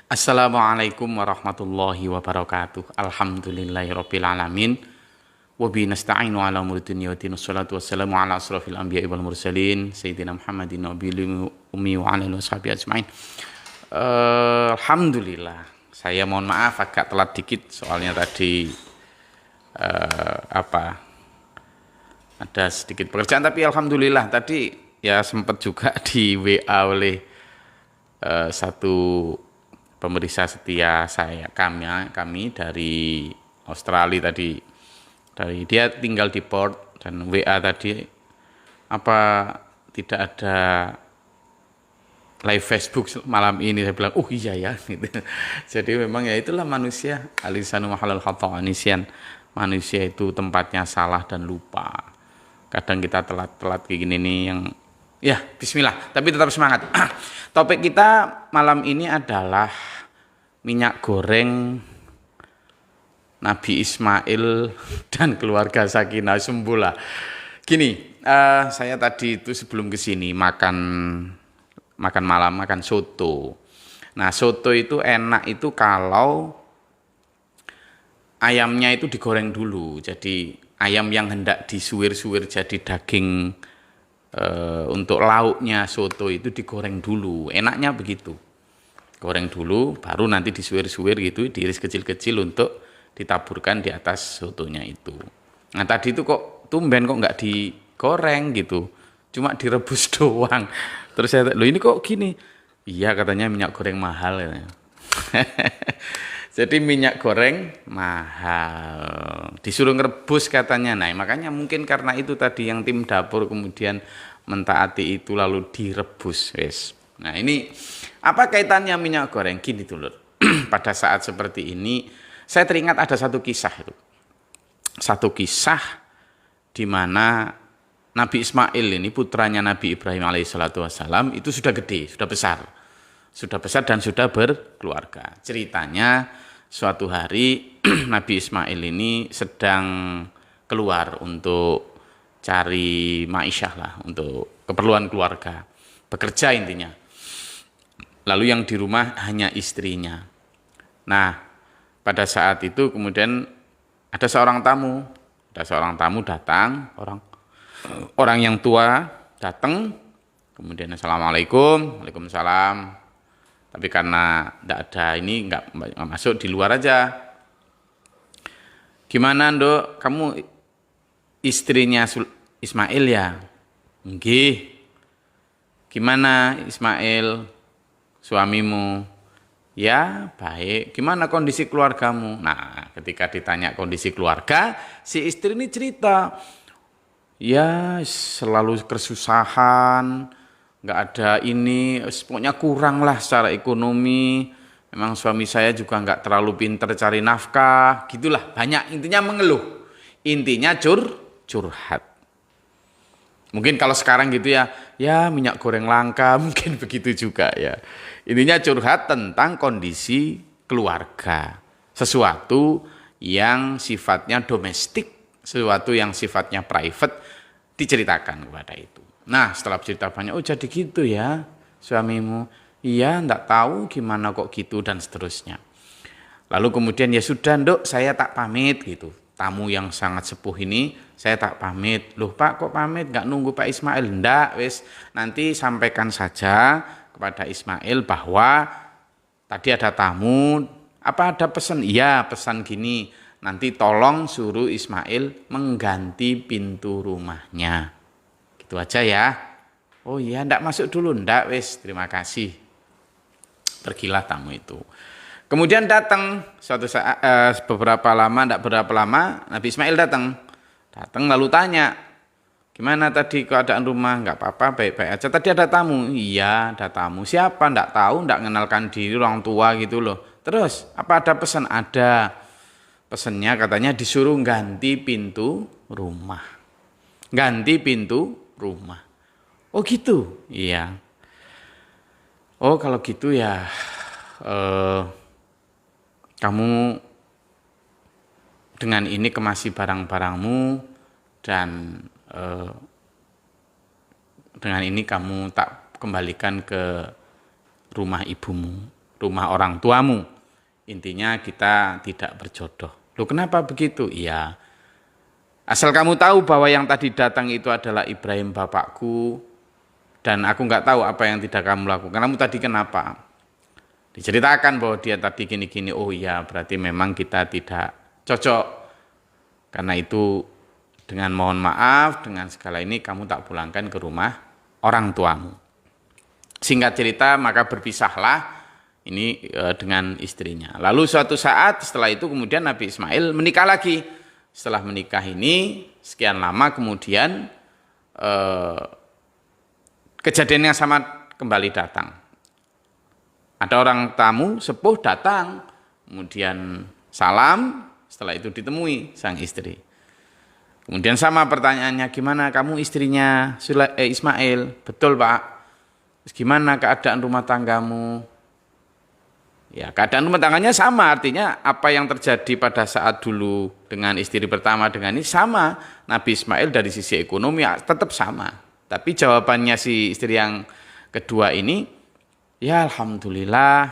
Assalamualaikum warahmatullahi wabarakatuh. Alhamdulillahirabbil alamin. Wa bihi nasta'inu ala umuri dunya wa din. Wassalatu wassalamu ala asrofil anbiya'i wal mursalin sayyidina Muhammadin nabiyil ummi wa ala alihi washabihi ajmain. Alhamdulillah. Saya mohon maaf agak telat dikit soalnya tadi ada sedikit pekerjaan, tapi alhamdulillah tadi ya sempat juga di WA oleh satu pemeriksa setia kami dari Australia tadi, dari dia tinggal di Perth, dan WA tadi apa tidak ada live Facebook malam ini. Saya bilang iya ya gitu. Jadi memang ya itulah manusia, alisanu mahalal khata' nisyan. Manusia itu tempatnya salah dan lupa. Kadang kita telat-telat kayak gini nih yang ya bismillah, tapi tetap semangat. Topik kita malam ini adalah minyak goreng Nabi Ismail dan keluarga Sakinah Sembula. Gini, saya tadi itu sebelum kesini makan malam, makan soto. Nah, soto itu enak itu kalau ayamnya itu digoreng dulu. Jadi ayam yang hendak disuwir-suwir jadi daging, untuk lauknya soto itu digoreng dulu. Enaknya begitu. Goreng dulu, baru nanti disuwir-suwir gitu, diiris kecil-kecil untuk ditaburkan di atas sotonya itu. Nah tadi itu kok tumben kok nggak digoreng gitu, cuma direbus doang. Terus saya, loh ini kok gini? Iya katanya minyak goreng mahal. Ya. Jadi minyak goreng mahal, disuruh ngerebus katanya. Nah makanya mungkin karena itu tadi yang tim dapur kemudian mentaati itu lalu direbus. Wes. Nah ini apa kaitannya minyak goreng? Gini dulur, pada saat seperti ini saya teringat ada satu kisah itu. Satu kisah di mana Nabi Ismail ini putranya Nabi Ibrahim alaihissalatu wassalam itu sudah gede, sudah besar dan sudah berkeluarga. Ceritanya suatu hari Nabi Ismail ini sedang keluar untuk cari ma'isyah lah, untuk keperluan keluarga, bekerja intinya. Lalu yang di rumah hanya istrinya. Nah, pada saat itu kemudian ada seorang tamu datang, orang yang tua datang, kemudian assalamualaikum, waalaikumsalam. Tapi karena tidak ada ini, nggak masuk, di luar aja. Gimana Nduk, kamu istrinya Ismail ya? Nggih. Gimana Ismail suamimu? Ya baik. Gimana kondisi keluargamu? Nah ketika ditanya kondisi keluarga, si istri ini cerita, ya selalu kesusahan, nggak ada ini, pokoknya kurang lah secara ekonomi. Memang suami saya juga nggak terlalu pinter cari nafkah, gitulah, banyak intinya mengeluh. Intinya curhat. Mungkin kalau sekarang gitu ya minyak goreng langka, mungkin begitu juga ya. Intinya curhat tentang kondisi keluarga. Sesuatu yang sifatnya domestik, sesuatu yang sifatnya private diceritakan kepada itu. Nah setelah cerita banyak, oh jadi gitu ya suamimu. Iya enggak tahu gimana kok gitu dan seterusnya. Lalu kemudian ya sudah Nduk, saya tak pamit gitu. Tamu yang sangat sepuh ini, saya tak pamit. Loh Pak kok pamit, nggak nunggu Pak Ismail? Ndak, wis nanti sampaikan saja kepada Ismail bahwa tadi ada tamu, apa ada pesan? Iya pesan gini, nanti tolong suruh Ismail mengganti pintu rumahnya. Gitu aja ya. Oh iya ndak masuk dulu, ndak wis terima kasih. Pergilah tamu itu. Kemudian datang suatu saat, berapa lama Nabi Ismail datang lalu tanya, gimana tadi keadaan rumah? Enggak apa-apa, baik-baik aja. Tadi ada tamu. Iya ada tamu. Siapa? Enggak tahu, enggak mengenalkan diri, orang tua gitu loh. Terus apa ada pesan? Ada pesannya, katanya disuruh ganti pintu rumah. Ganti pintu rumah. Oh gitu? Iya. Oh kalau gitu ya kamu dengan ini kemasi barang-barangmu dan dengan ini kamu tak kembalikan ke rumah ibumu. rumah orang tuamu. Intinya kita tidak berjodoh. Loh kenapa begitu? Iya, asal kamu tahu bahwa yang tadi datang itu adalah Ibrahim bapakku, dan aku nggak tahu apa yang tidak kamu lakukan. Kamu tadi kenapa? Diceritakan bahwa dia tadi gini-gini. Oh iya, berarti memang kita tidak cocok. Karena itu dengan mohon maaf, dengan segala ini kamu tak pulangkan ke rumah orang tuamu. Singkat cerita, maka berpisahlah ini dengan istrinya. Lalu suatu saat setelah itu kemudian Nabi Ismail menikah lagi. Setelah menikah ini sekian lama kemudian kejadian yang sama kembali datang. Ada orang tamu sepuh datang, kemudian salam, setelah itu ditemui sang istri. Kemudian sama pertanyaannya, gimana kamu istrinya Ismail? Betul Pak. Gimana keadaan rumah tanggamu? Ya, keadaan rumah tangganya sama, artinya apa yang terjadi pada saat dulu dengan istri pertama dengan ini sama. Nabi Ismail dari sisi ekonomi tetap sama. Tapi jawabannya si istri yang kedua ini, ya alhamdulillah,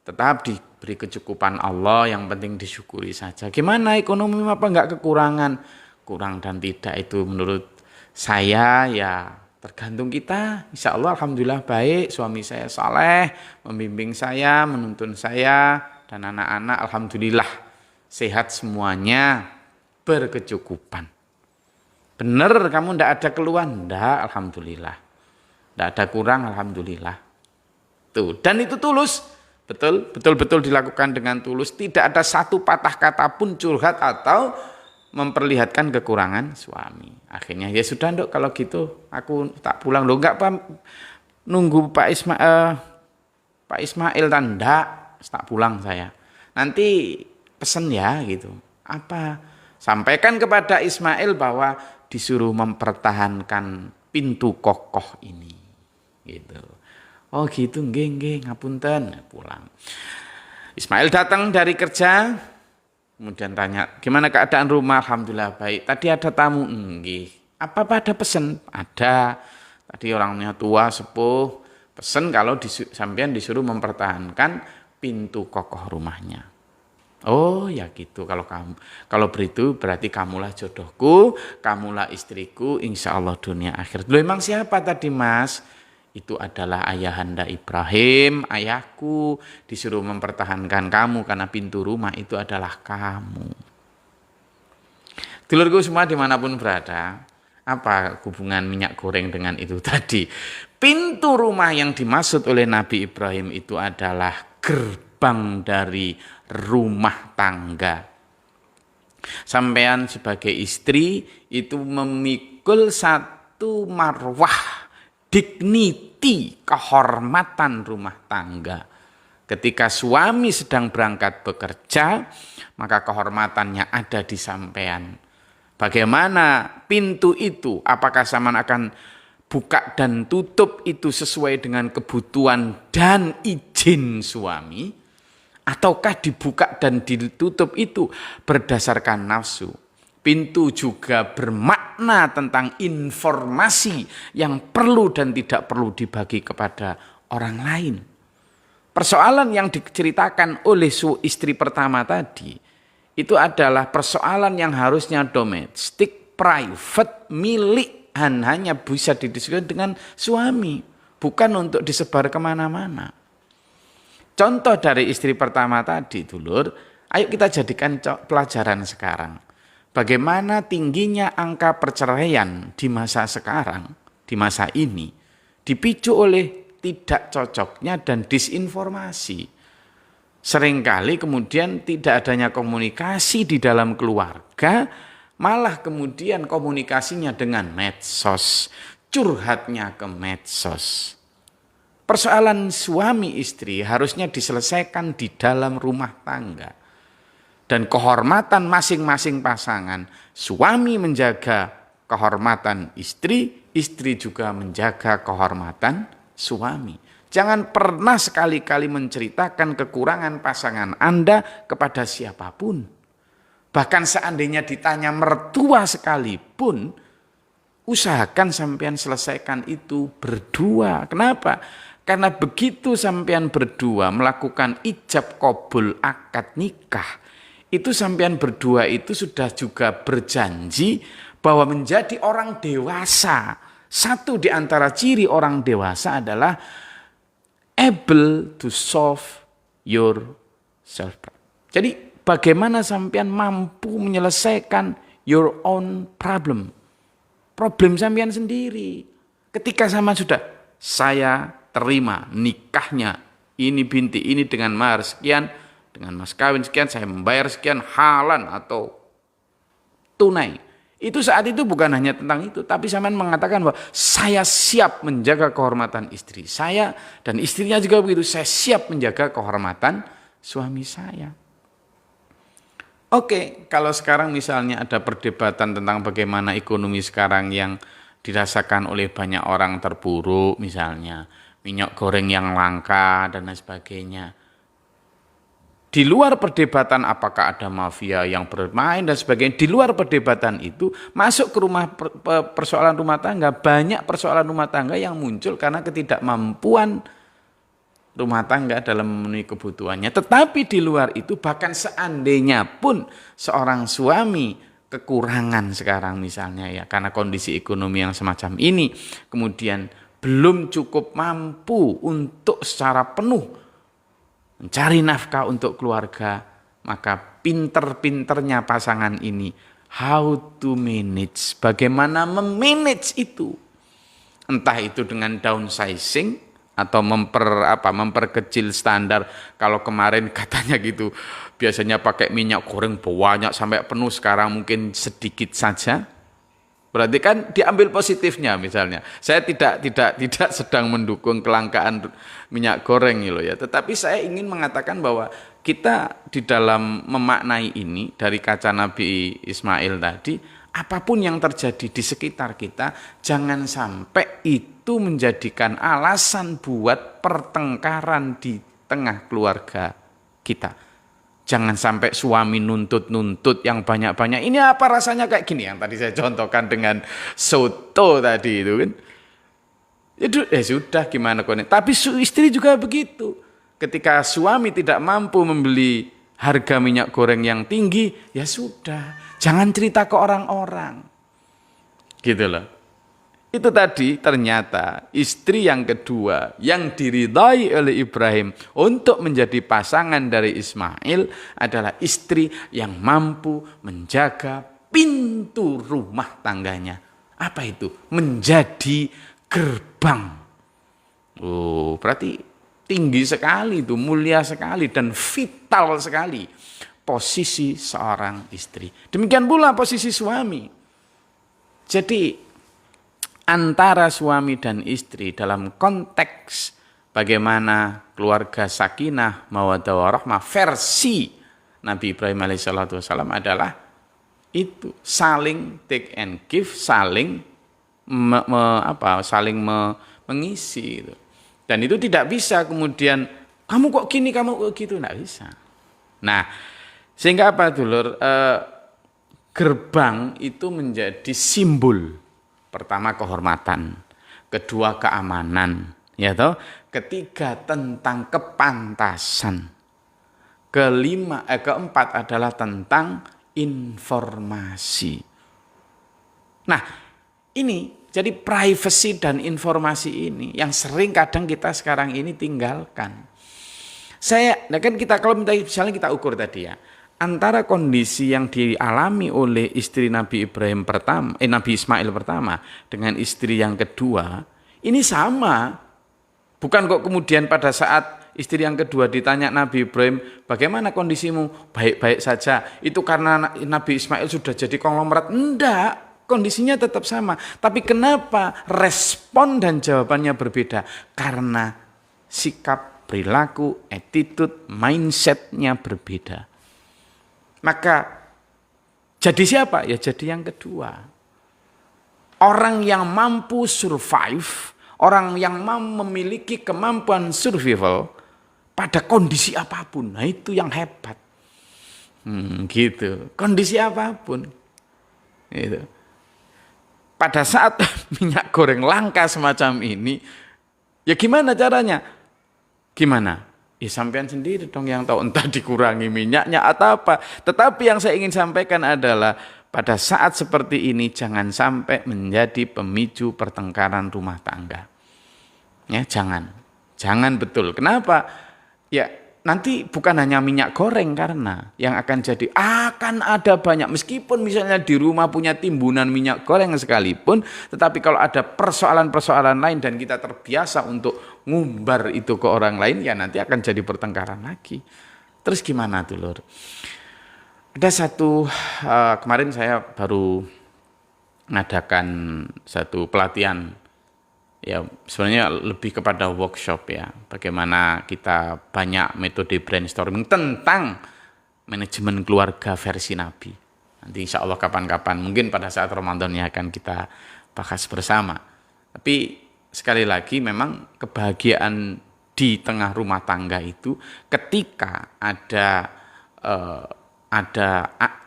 tetap diberi kecukupan Allah, yang penting disyukuri saja. Gimana ekonomi apa enggak kekurangan? Kurang dan tidak itu menurut saya ya tergantung kita. Insya Allah alhamdulillah baik, suami saya saleh, membimbing saya, menuntun saya, dan anak-anak alhamdulillah sehat semuanya, berkecukupan. Benar kamu enggak ada keluhan? Enggak, alhamdulillah. Enggak ada kurang, alhamdulillah. Tuh, dan itu tulus, betul dilakukan dengan tulus, tidak ada satu patah kata pun curhat atau memperlihatkan kekurangan suami. Akhirnya ya sudah Nduk, kalau gitu aku tak pulang. Loh enggak Pak, nunggu Pak Ismail dan enggak, tak pulang saya. Nanti pesen ya gitu. Apa? Sampaikan kepada Ismail bahwa disuruh mempertahankan pintu kokoh ini. Gitu. Oh gitu, nggih, ngapunten, pulang. Ismail datang dari kerja, kemudian tanya, gimana keadaan rumah? Alhamdulillah baik. Tadi ada tamu, nggih. Apa ada pesan? Ada. Tadi orangnya tua, sepuh, pesan kalau sampean disuruh mempertahankan pintu kokoh rumahnya. Oh ya gitu, kalau begitu berarti kamulah jodohku, kamulah istriku, insya Allah dunia akhir. Loh emang siapa tadi Mas? Itu adalah ayahanda Ibrahim, ayahku, disuruh mempertahankan kamu karena pintu rumah itu adalah kamu. Dulurku semua dimanapun berada, apa hubungan minyak goreng dengan itu tadi? Pintu rumah yang dimaksud oleh Nabi Ibrahim itu adalah gerbang dari rumah tangga. Sampean sebagai istri itu memikul satu marwah, dignity, kehormatan rumah tangga. Ketika suami sedang berangkat bekerja, maka kehormatannya ada di sampean. Bagaimana pintu itu? Apakah sampean akan buka dan tutup itu sesuai dengan kebutuhan dan izin suami? Ataukah dibuka dan ditutup itu berdasarkan nafsu? Pintu juga bermakna tentang informasi yang perlu dan tidak perlu dibagi kepada orang lain. Persoalan yang diceritakan oleh istri pertama tadi, itu adalah persoalan yang harusnya domestik, private, milik, hanya bisa didiskusikan dengan suami, bukan untuk disebar kemana-mana. Contoh dari istri pertama tadi, dulur, ayo kita jadikan pelajaran sekarang. Bagaimana tingginya angka perceraian di masa sekarang, di masa ini, dipicu oleh tidak cocoknya dan disinformasi. Seringkali kemudian tidak adanya komunikasi di dalam keluarga, malah kemudian komunikasinya dengan medsos, curhatnya ke medsos. Persoalan suami istri harusnya diselesaikan di dalam rumah tangga. Dan kehormatan masing-masing pasangan, suami menjaga kehormatan istri, istri juga menjaga kehormatan suami. Jangan pernah sekali-kali menceritakan kekurangan pasangan Anda kepada siapapun. Bahkan seandainya ditanya mertua sekalipun, usahakan sampean selesaikan itu berdua. Kenapa? Karena begitu sampean berdua melakukan ijab qabul akad nikah, itu sampean berdua itu sudah juga berjanji bahwa menjadi orang dewasa. Satu di antara ciri orang dewasa adalah able to solve yourself. Jadi bagaimana sampean mampu menyelesaikan your own problem. Problem sampean sendiri. Ketika sama sudah, saya terima nikahnya, ini binti, ini dengan mahar sekian, dengan mas kawin sekian, saya membayar sekian, halan atau tunai. Itu saat itu bukan hanya tentang itu, tapi sampean mengatakan bahwa saya siap menjaga kehormatan istri saya, dan istrinya juga begitu, saya siap menjaga kehormatan suami saya. Oke, kalau sekarang misalnya ada perdebatan tentang bagaimana ekonomi sekarang yang dirasakan oleh banyak orang terpuruk, misalnya minyak goreng yang langka dan lain sebagainya. Di luar perdebatan apakah ada mafia yang bermain dan sebagainya, di luar perdebatan itu masuk ke persoalan rumah tangga, banyak persoalan rumah tangga yang muncul karena ketidakmampuan rumah tangga dalam memenuhi kebutuhannya. Tetapi di luar itu bahkan seandainya pun seorang suami kekurangan sekarang misalnya ya karena kondisi ekonomi yang semacam ini, kemudian belum cukup mampu untuk secara penuh mencari nafkah untuk keluarga, maka pinter-pinternya pasangan ini how to manage, bagaimana memanage itu. Entah itu dengan downsizing atau memperkecil standar. Kalau kemarin katanya gitu, biasanya pakai minyak goreng banyak sampai penuh, sekarang mungkin sedikit saja. Berarti kan diambil positifnya misalnya. Saya tidak sedang mendukung kelangkaan minyak goreng ya. Tetapi saya ingin mengatakan bahwa kita di dalam memaknai ini dari kaca Nabi Ismail tadi, apapun yang terjadi di sekitar kita, jangan sampai itu menjadikan alasan buat pertengkaran di tengah keluarga kita. Jangan sampai suami nuntut-nuntut yang banyak-banyak. Ini apa rasanya kayak gini yang tadi saya contohkan dengan soto tadi itu kan. Itu sudah gimana kok. Tapi istri juga begitu. Ketika suami tidak mampu membeli harga minyak goreng yang tinggi, ya sudah. Jangan cerita ke orang-orang. Gitu loh. Itu tadi ternyata istri yang kedua yang diridhai oleh Ibrahim untuk menjadi pasangan dari Ismail adalah istri yang mampu menjaga pintu rumah tangganya. Apa itu? Menjadi gerbang. Oh, berarti tinggi sekali itu, mulia sekali dan vital sekali posisi seorang istri. Demikian pula posisi suami. Jadi antara suami dan istri dalam konteks bagaimana keluarga sakinah mawaddah warahmah versi Nabi Ibrahim alaihissalatu wassalam adalah itu saling take and give, saling mengisi itu. Dan itu tidak bisa kemudian kamu kok gini, kamu kok gitu, tidak bisa. Nah, sehingga apa dulur? Gerbang itu menjadi simbol. Pertama kehormatan, kedua keamanan, ya toh. Ketiga tentang kepantasan. Keempat adalah tentang informasi. Nah, ini jadi privacy dan informasi ini yang sering kadang kita sekarang ini tinggalkan. Kalau misalnya kita ukur tadi ya, antara kondisi yang dialami oleh istri Nabi Ismail pertama dengan istri yang kedua, ini sama. Bukan kok kemudian pada saat istri yang kedua ditanya Nabi Ibrahim, bagaimana kondisimu? Baik-baik saja. Itu karena Nabi Ismail sudah jadi konglomerat. Enggak, kondisinya tetap sama. Tapi kenapa respon dan jawabannya berbeda? Karena sikap, perilaku, attitude, mindset-nya berbeda. Maka jadi siapa? Ya jadi yang kedua. Orang yang mampu survive, orang yang memiliki kemampuan survival pada kondisi apapun. Nah itu yang hebat. Gitu. Kondisi apapun. Gitu. Pada saat minyak goreng langka semacam ini, Ya gimana caranya? Gimana? Ya sampean sendiri dong yang tahu, entah dikurangi minyaknya atau apa. Tetapi yang saya ingin sampaikan adalah pada saat seperti ini jangan sampai menjadi pemicu pertengkaran rumah tangga. Ya, jangan. Jangan betul. Kenapa? Ya, nanti bukan hanya minyak goreng, karena yang akan ada banyak, meskipun misalnya di rumah punya timbunan minyak goreng sekalipun, tetapi kalau ada persoalan-persoalan lain dan kita terbiasa untuk ngumbar itu ke orang lain, ya nanti akan jadi pertengkaran lagi. Terus gimana tuh, Lur? Ada satu, kemarin saya baru mengadakan satu pelatihan. Ya, sebenarnya lebih kepada workshop ya. Bagaimana kita banyak metode brainstorming tentang manajemen keluarga versi Nabi. Nanti insya Allah kapan-kapan, mungkin pada saat Ramadan ya akan kita bahas bersama. Tapi sekali lagi memang kebahagiaan di tengah rumah tangga itu ketika ada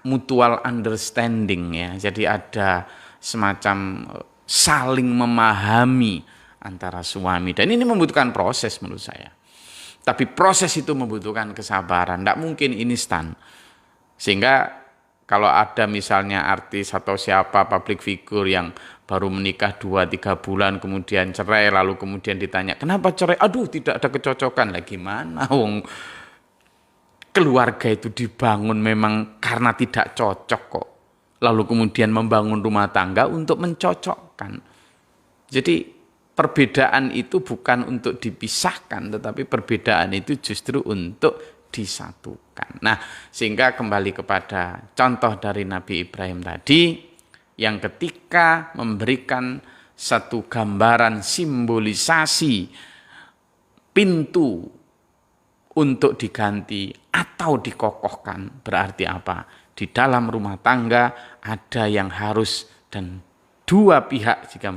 mutual understanding ya. Jadi ada semacam saling memahami antara suami, dan ini membutuhkan proses menurut saya. Tapi proses itu membutuhkan kesabaran, tidak mungkin instan. Sehingga kalau ada misalnya artis atau siapa public figure yang baru menikah 2-3 bulan kemudian cerai, lalu kemudian ditanya kenapa cerai, aduh tidak ada kecocokan, lah gimana wong keluarga itu dibangun memang karena tidak cocok kok. Lalu kemudian membangun rumah tangga untuk mencocokkan. Jadi perbedaan itu bukan untuk dipisahkan, tetapi perbedaan itu justru untuk disatukan. Nah, sehingga kembali kepada contoh dari Nabi Ibrahim tadi, yang ketika memberikan satu gambaran simbolisasi pintu untuk diganti atau dikokohkan, berarti apa? Di dalam rumah tangga ada yang harus dan dua pihak jika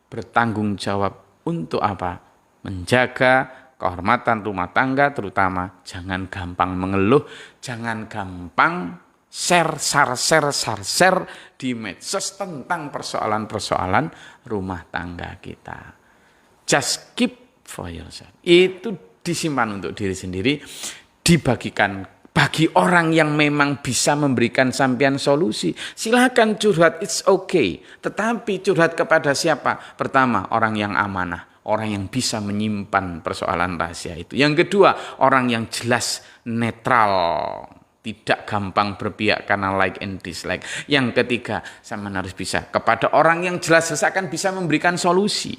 bertanggung jawab untuk apa? Menjaga kehormatan rumah tangga, terutama jangan gampang mengeluh, jangan gampang share di medsos tentang persoalan-persoalan rumah tangga kita. Just keep for yourself. Itu disimpan untuk diri sendiri, dibagikan bagi orang yang memang bisa memberikan sampean solusi. Silakan curhat, it's okay. Tetapi curhat kepada siapa? Pertama, orang yang amanah, orang yang bisa menyimpan persoalan rahasia itu. Yang kedua, orang yang jelas netral, tidak gampang berpihak karena like and dislike. Yang ketiga, sama harus bisa kepada orang yang jelas-jelas akan bisa memberikan solusi.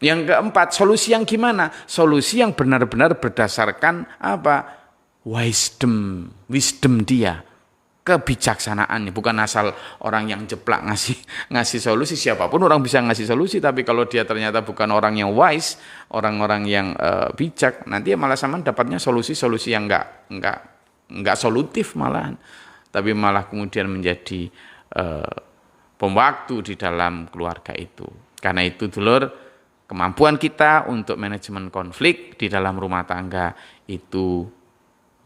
Yang keempat, solusi yang gimana? Solusi yang benar-benar berdasarkan apa? Wisdom dia, kebijaksanaannya, bukan asal orang yang jeplak ngasih solusi. Siapapun orang bisa ngasih solusi, tapi kalau dia ternyata bukan orang yang wise, orang-orang yang bijak, nanti malah sama dapatnya solusi-solusi yang enggak solutif malahan, tapi malah kemudian menjadi pemwaktu di dalam keluarga itu. Karena itu dulur, kemampuan kita untuk manajemen konflik di dalam rumah tangga itu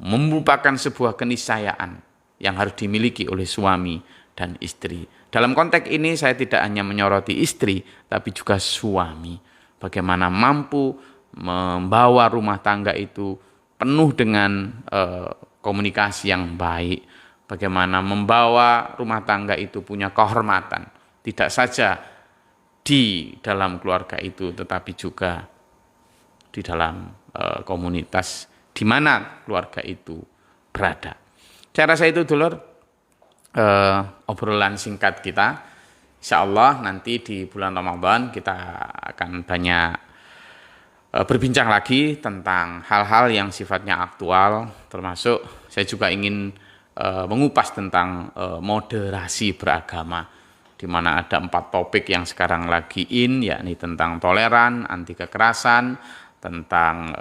merupakan sebuah keniscayaan yang harus dimiliki oleh suami dan istri. Dalam konteks ini saya tidak hanya menyoroti istri, tapi juga suami. Bagaimana mampu membawa rumah tangga itu penuh dengan komunikasi yang baik. Bagaimana membawa rumah tangga itu punya kehormatan. Tidak saja di dalam keluarga itu, tetapi juga di dalam komunitas di mana keluarga itu berada. Saya rasa itu dulur obrolan singkat kita. Insya Allah nanti di bulan Ramadan kita akan banyak berbincang lagi tentang hal-hal yang sifatnya aktual, termasuk saya juga ingin mengupas tentang moderasi beragama, di mana ada 4 topik yang sekarang lagi yakni tentang toleran, anti kekerasan, tentang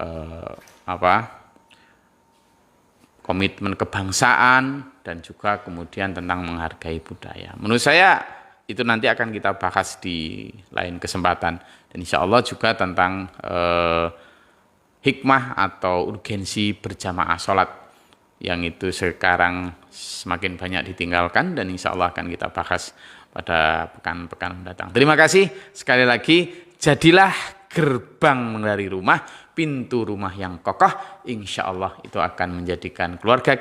komitmen kebangsaan, dan juga kemudian tentang menghargai budaya. Menurut saya itu nanti akan kita bahas di lain kesempatan, dan insya Allah juga tentang hikmah atau urgensi berjamaah sholat yang itu sekarang semakin banyak ditinggalkan, dan insya Allah akan kita bahas pada pekan-pekan mendatang. Terima kasih sekali lagi, jadilah gerbang dari rumah, pintu rumah yang kokoh, insya Allah itu akan menjadikan keluarga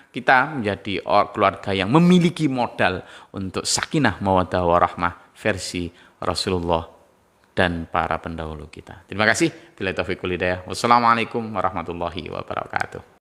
kita menjadi keluarga yang memiliki modal untuk sakinah mawaddah warahmah versi Rasulullah dan para pendahulu kita. Terima kasih. Bila taufiq wal hidayah. Wassalamualaikum warahmatullahi wabarakatuh.